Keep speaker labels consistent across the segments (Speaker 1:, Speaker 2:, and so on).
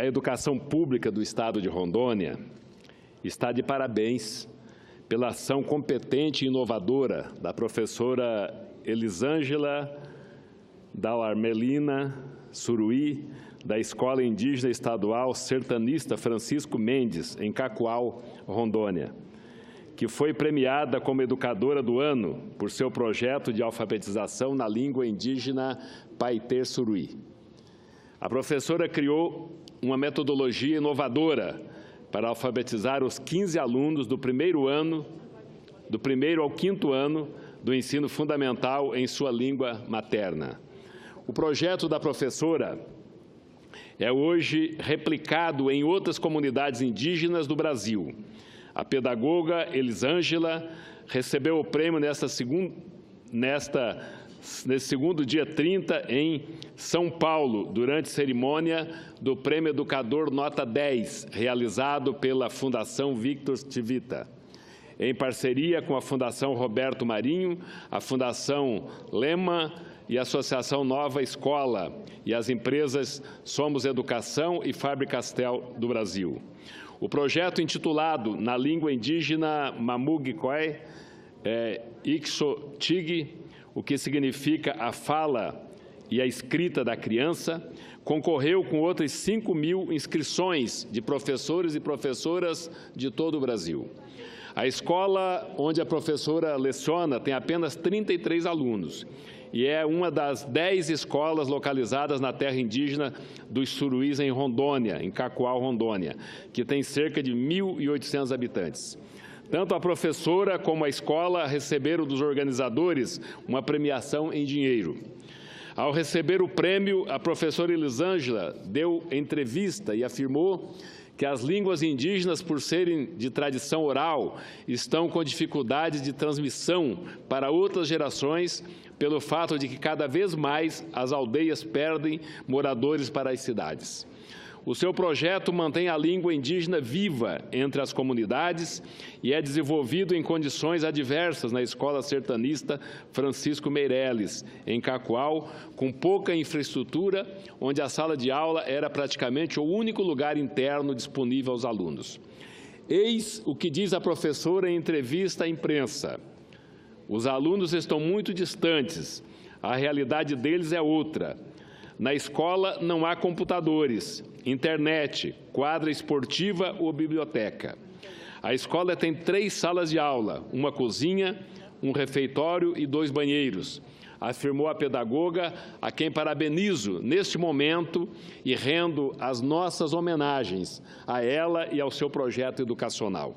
Speaker 1: a educação pública do Estado de Rondônia está de parabéns pela ação competente e inovadora da professora Elisângela Dauarmelina Suruí, da Escola Indígena Estadual Sertanista Francisco Mendes, em Cacoal, Rondônia, que foi premiada como Educadora do Ano por seu projeto de alfabetização na língua indígena Paiter Suruí. A professora criou uma metodologia inovadora para alfabetizar os 15 alunos do primeiro ao 5º ano do ensino fundamental em sua língua materna. O projeto da professora é hoje replicado em outras comunidades indígenas do Brasil. A pedagoga Elisângela recebeu o prêmio nesse segundo dia 30 em São Paulo, durante cerimônia do Prêmio Educador Nota 10, realizado pela Fundação Victor Tivita, em parceria com a Fundação Roberto Marinho, a Fundação Lema e a Associação Nova Escola e as empresas Somos Educação e Faber-Castell do Brasil. O projeto, intitulado na língua indígena Mamugikoy Ixotig, o que significa a fala e a escrita da criança, concorreu com outras 5.000 inscrições de professores e professoras de todo o Brasil. A escola onde a professora leciona tem apenas 33 alunos e é uma das 10 escolas localizadas na terra indígena dos Suruís, em Rondônia, em Cacoal, Rondônia, que tem cerca de 1.800 habitantes. Tanto a professora como a escola receberam dos organizadores uma premiação em dinheiro. Ao receber o prêmio, a professora Elisângela deu entrevista e afirmou que as línguas indígenas, por serem de tradição oral, estão com dificuldade de transmissão para outras gerações, pelo fato de que cada vez mais as aldeias perdem moradores para as cidades. O seu projeto mantém a língua indígena viva entre as comunidades e é desenvolvido em condições adversas na Escola Sertanista Francisco Meireles, em Cacoal, com pouca infraestrutura, onde a sala de aula era praticamente o único lugar interno disponível aos alunos. Eis o que diz a professora em entrevista à imprensa: os alunos estão muito distantes, a realidade deles é outra. Na escola não há computadores, internet, quadra esportiva ou biblioteca. A escola tem 3 salas de aula, uma cozinha, um refeitório e 2 banheiros, afirmou a pedagoga, a quem parabenizo neste momento e rendo as nossas homenagens a ela e ao seu projeto educacional.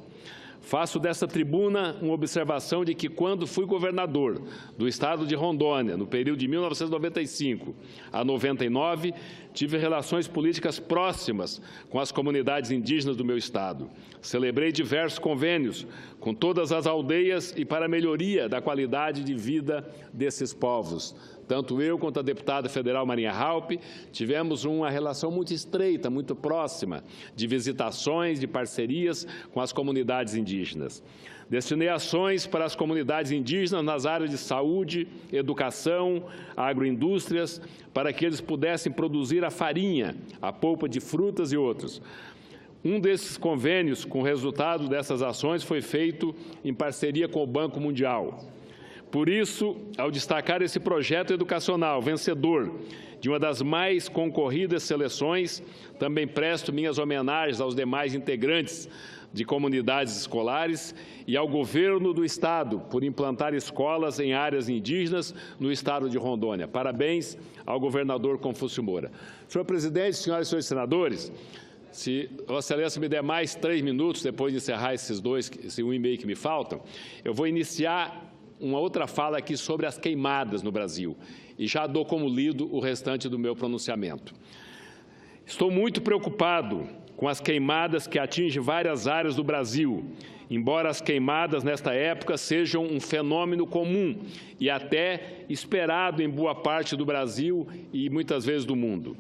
Speaker 1: Faço dessa tribuna uma observação de que, quando fui governador do Estado de Rondônia, no período de 1995 a 99, tive relações políticas próximas com as comunidades indígenas do meu Estado. Celebrei diversos convênios com todas as aldeias e para a melhoria da qualidade de vida desses povos. Tanto eu quanto a deputada federal Marinha Raupp tivemos uma relação muito estreita, muito próxima, de visitações, de parcerias com as comunidades indígenas. Destinei ações para as comunidades indígenas nas áreas de saúde, educação, agroindústrias, para que eles pudessem produzir a farinha, a polpa de frutas e outros. Um desses convênios, com o resultado dessas ações, foi feito em parceria com o Banco Mundial. Por isso, ao destacar esse projeto educacional vencedor de uma das mais concorridas seleções, também presto minhas homenagens aos demais integrantes de comunidades escolares e ao governo do Estado por implantar escolas em áreas indígenas no Estado de Rondônia. Parabéns ao governador Confúcio Moura. Senhor presidente, senhoras e senhores senadores, se Vossa Excelência me der mais 3 minutos, depois de encerrar esse 1,5 que me faltam, eu vou iniciar uma outra fala aqui sobre as queimadas no Brasil e já dou como lido o restante do meu pronunciamento. Estou muito preocupado com as queimadas que atingem várias áreas do Brasil, embora as queimadas nesta época sejam um fenômeno comum e até esperado em boa parte do Brasil e muitas vezes do mundo.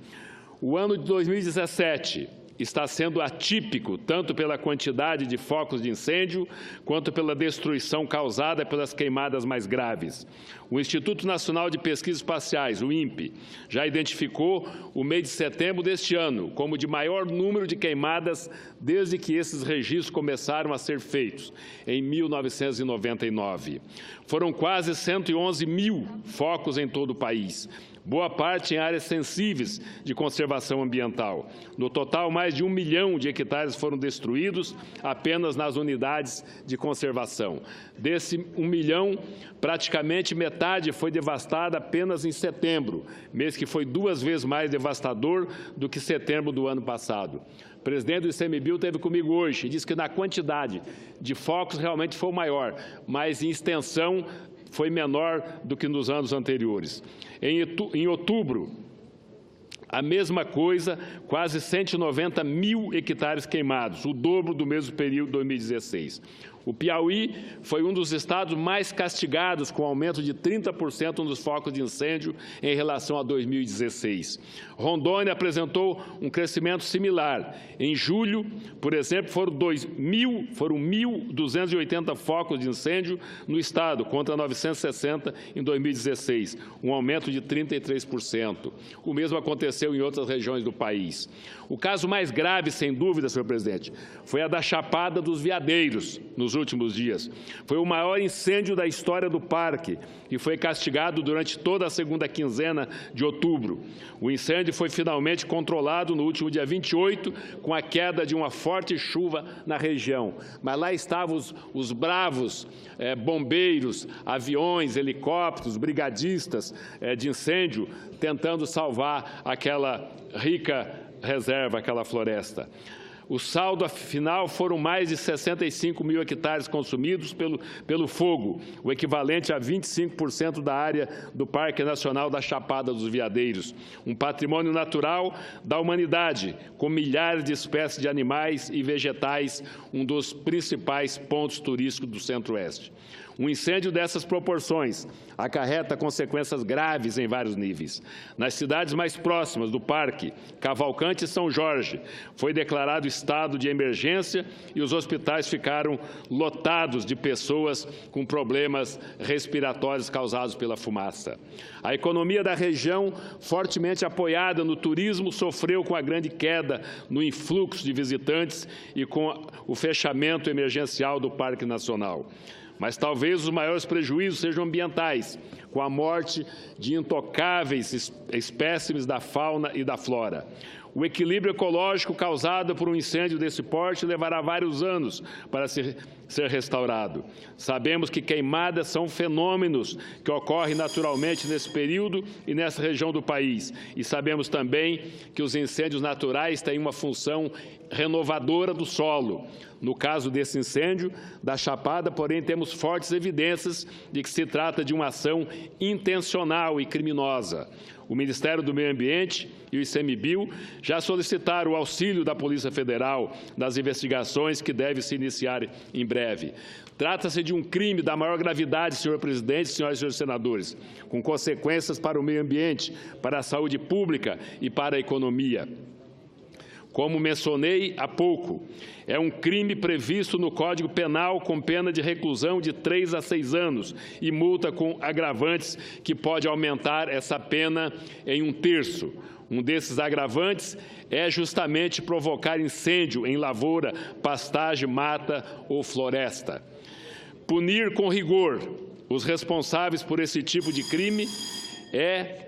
Speaker 1: O ano de 2017 está sendo atípico, tanto pela quantidade de focos de incêndio, quanto pela destruição causada pelas queimadas mais graves. O Instituto Nacional de Pesquisas Espaciais, o INPE, já identificou o mês de setembro deste ano como de maior número de queimadas desde que esses registros começaram a ser feitos, em 1999. Foram quase 111 mil focos em todo o país, boa parte em áreas sensíveis de conservação ambiental. No total, mais de 1 milhão de hectares foram destruídos apenas nas unidades de conservação. Desse 1 milhão, praticamente metade foi devastada apenas em setembro, mês que foi 2 vezes mais devastador do que setembro do ano passado. O presidente do ICMBio esteve comigo hoje e disse que na quantidade de focos realmente foi o maior, mas em extensão foi menor do que nos anos anteriores. Em outubro, a mesma coisa, quase 190 mil hectares queimados, o dobro do mesmo período de 2016. O Piauí foi um dos estados mais castigados, com aumento de 30% nos focos de incêndio em relação a 2016. Rondônia apresentou um crescimento similar. Em julho, por exemplo, foram 1.280 focos de incêndio no estado, contra 960 em 2016, um aumento de 33%. O mesmo aconteceu em outras regiões do país. O caso mais grave, sem dúvida, senhor presidente, foi a da Chapada dos Veadeiros, nos últimos dias. Foi o maior incêndio da história do parque e foi castigado durante toda a segunda quinzena de outubro. O incêndio foi finalmente controlado no último dia 28, com a queda de uma forte chuva na região. Mas lá estavam os bravos bombeiros, aviões, helicópteros, brigadistas de incêndio, tentando salvar aquela rica reserva, aquela floresta. O saldo final foram mais de 65 mil hectares consumidos pelo fogo, o equivalente a 25% da área do Parque Nacional da Chapada dos Veadeiros, um patrimônio natural da humanidade, com milhares de espécies de animais e vegetais, um dos principais pontos turísticos do Centro-Oeste. Um incêndio dessas proporções acarreta consequências graves em vários níveis. Nas cidades mais próximas do parque, Cavalcante e São Jorge, foi declarado estado de emergência e os hospitais ficaram lotados de pessoas com problemas respiratórios causados pela fumaça. A economia da região, fortemente apoiada no turismo, sofreu com a grande queda no influxo de visitantes e com o fechamento emergencial do Parque Nacional. Mas talvez os maiores prejuízos sejam ambientais, com a morte de intocáveis espécimes da fauna e da flora. O equilíbrio ecológico causado por um incêndio desse porte levará vários anos para ser restaurado. Sabemos que queimadas são fenômenos que ocorrem naturalmente nesse período e nessa região do país. E sabemos também que os incêndios naturais têm uma função renovadora do solo. No caso desse incêndio da Chapada, porém, temos fortes evidências de que se trata de uma ação intencional e criminosa. O Ministério do Meio Ambiente e o ICMBio já solicitaram o auxílio da Polícia Federal nas investigações que devem se iniciar em breve. Trata-se de um crime da maior gravidade, senhor presidente, senhoras e senhores senadores, com consequências para o meio ambiente, para a saúde pública e para a economia. Como mencionei há pouco, é um crime previsto no Código Penal com pena de reclusão de 3 a 6 anos e multa com agravantes que pode aumentar essa pena em 1/3. Um desses agravantes é justamente provocar incêndio em lavoura, pastagem, mata ou floresta. Punir com rigor os responsáveis por esse tipo de crime é,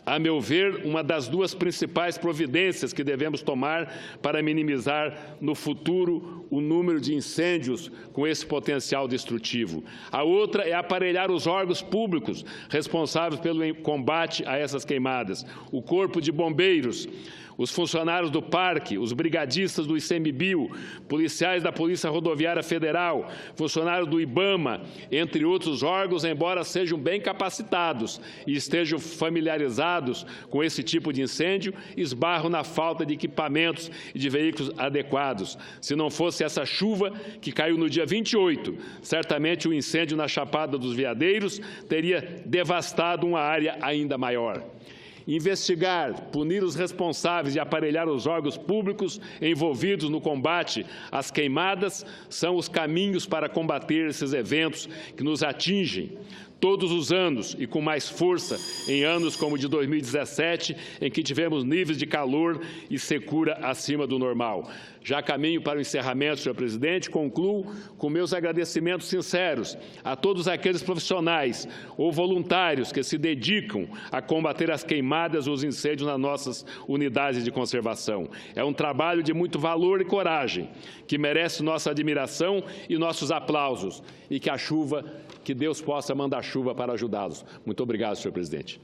Speaker 1: a meu ver, uma das 2 principais providências que devemos tomar para minimizar no futuro o número de incêndios com esse potencial destrutivo. A outra é aparelhar os órgãos públicos responsáveis pelo combate a essas queimadas, o Corpo de Bombeiros, os funcionários do parque, os brigadistas do ICMBio, policiais da Polícia Rodoviária Federal, funcionários do IBAMA, entre outros órgãos, embora sejam bem capacitados e estejam familiarizados com esse tipo de incêndio, esbarram na falta de equipamentos e de veículos adequados. Se não fosse essa chuva que caiu no dia 28, certamente o incêndio na Chapada dos Veadeiros teria devastado uma área ainda maior. investigar, punir os responsáveis e aparelhar os órgãos públicos envolvidos no combate às queimadas são os caminhos para combater esses eventos que nos atingem todos os anos e com mais força em anos como o de 2017, em que tivemos níveis de calor e secura acima do normal. Já caminho para o encerramento, senhor presidente, concluo com meus agradecimentos sinceros a todos aqueles profissionais ou voluntários que se dedicam a combater as queimadas ou os incêndios nas nossas unidades de conservação. É um trabalho de muito valor e coragem, que merece nossa admiração e nossos aplausos, e que Deus possa mandar chuva para ajudá-los. Muito obrigado, senhor presidente.